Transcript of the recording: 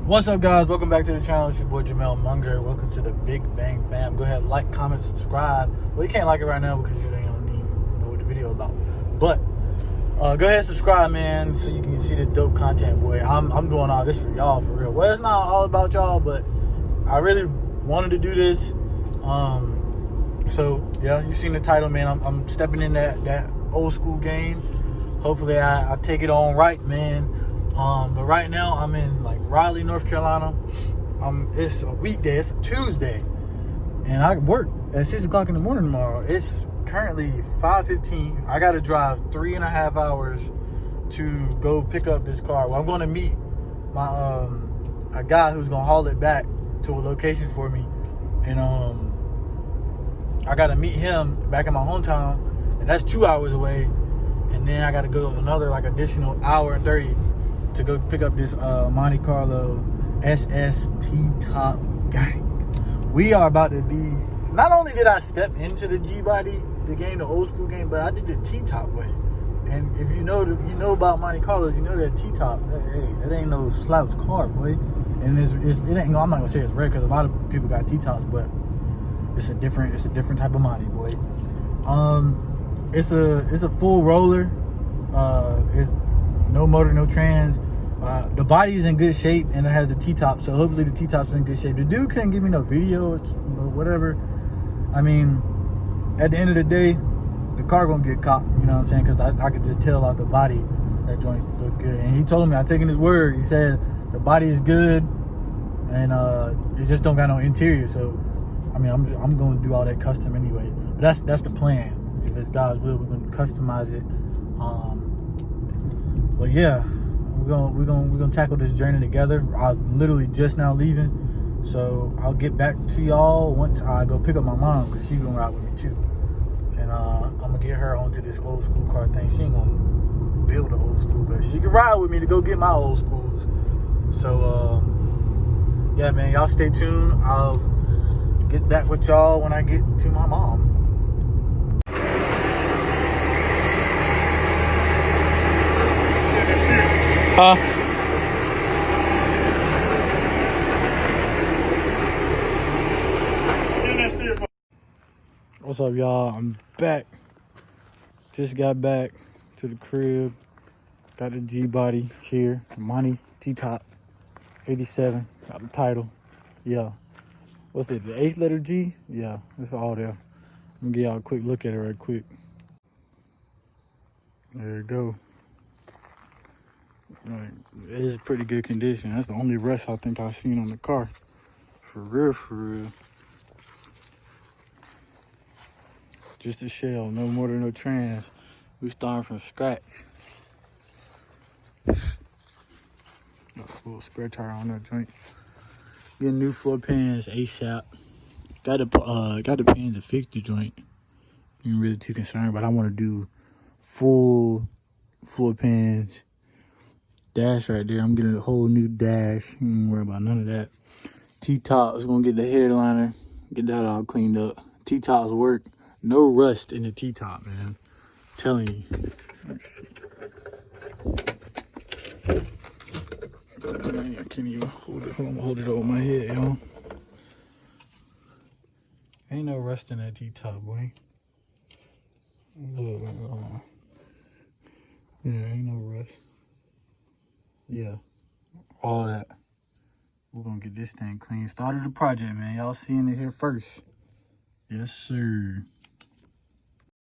What's up, guys? Welcome back to the channel. It's your boy Jamel Munger. Welcome to the Big Bang fam. Go ahead, like, comment, subscribe. Well, you can't like it right now because you don't even know what the video about. But go ahead and subscribe, man, so you can see this dope content, boy. I'm doing all this for y'all, for real. Well, it's not all about y'all, but I really wanted to do this. So yeah, you seen the title, man. I'm stepping in that old school game. Hopefully I take it on right, man. But right now I'm in like Raleigh, North Carolina. It's a weekday, it's a Tuesday, and I work at 6 o'clock in the morning tomorrow. It's currently 5:15. I gotta drive 3.5 hours to go pick up this car. Well, I'm gonna meet my a guy who's gonna haul it back to a location for me, and I gotta meet him back in my hometown, and that's 2 hours away. And then I gotta go another like additional hour and 30 to go pick up this Monte Carlo SS T top gang. We are about to be, not only did I step into the G-body, the game, the old school game, but I did the T-top way. And if you know about Monte Carlos, you know that T-top, hey, that ain't no slouch car, boy. And it ain't, I'm not gonna say it's rare because a lot of people got T-tops, but it's a different type of Monte, boy. It's a full roller. It's no motor, no trans. The body is in good shape, and it has the T-top, so hopefully the T-top's in good shape. The dude couldn't give me no video, but whatever. I mean, at the end of the day, the car gonna get caught, you know what I'm saying? Because I could just tell out the body that joint looked good. And he told me, I taken his word. He said the body is good, and it just don't got no interior. So, I mean, I'm gonna do all that custom anyway. But that's the plan. If it's God's will, we're gonna customize it. But yeah, we're gonna tackle this journey together. I'm literally just now leaving, so I'll get back to y'all once I go pick up my mom, because she's gonna ride with me too. And I'm gonna get her onto this old school car thing. She ain't gonna build an old school, but she can ride with me to go get my old schools. So yeah, man, y'all stay tuned. I'll get back with y'all when I get to my mom. What's up, y'all? I'm back. Just got back to the crib. Got the G-body here. Monte T-top 87. Got the title. Yeah. What's it? The 8th letter G? Yeah, it's all there. I'm gonna give y'all a quick look at it right quick. There you go. Like, it is pretty good condition. That's the only rust I think I've seen on the car. For real, for real. Just a shell, no motor, no trans. We starting from scratch. Got a little spare tire on that joint. Getting new floor pans ASAP. Got the pans to fix the joint. Ain't really too concerned, but I want to do full floor pans. Dash right there. I'm getting a whole new dash. Ain't worry about none of that. T-top is gonna get the headliner, get that all cleaned up. T-tops work. No rust in the T-top, man. I'm telling you. I can't even hold it. Hold it over my head, yo. Ain't no rust in that T-top, boy. Look, yeah, ain't no rust. Yeah, all that. We're gonna get this thing clean. Started the project, man. Y'all seeing it here first. Yes, sir.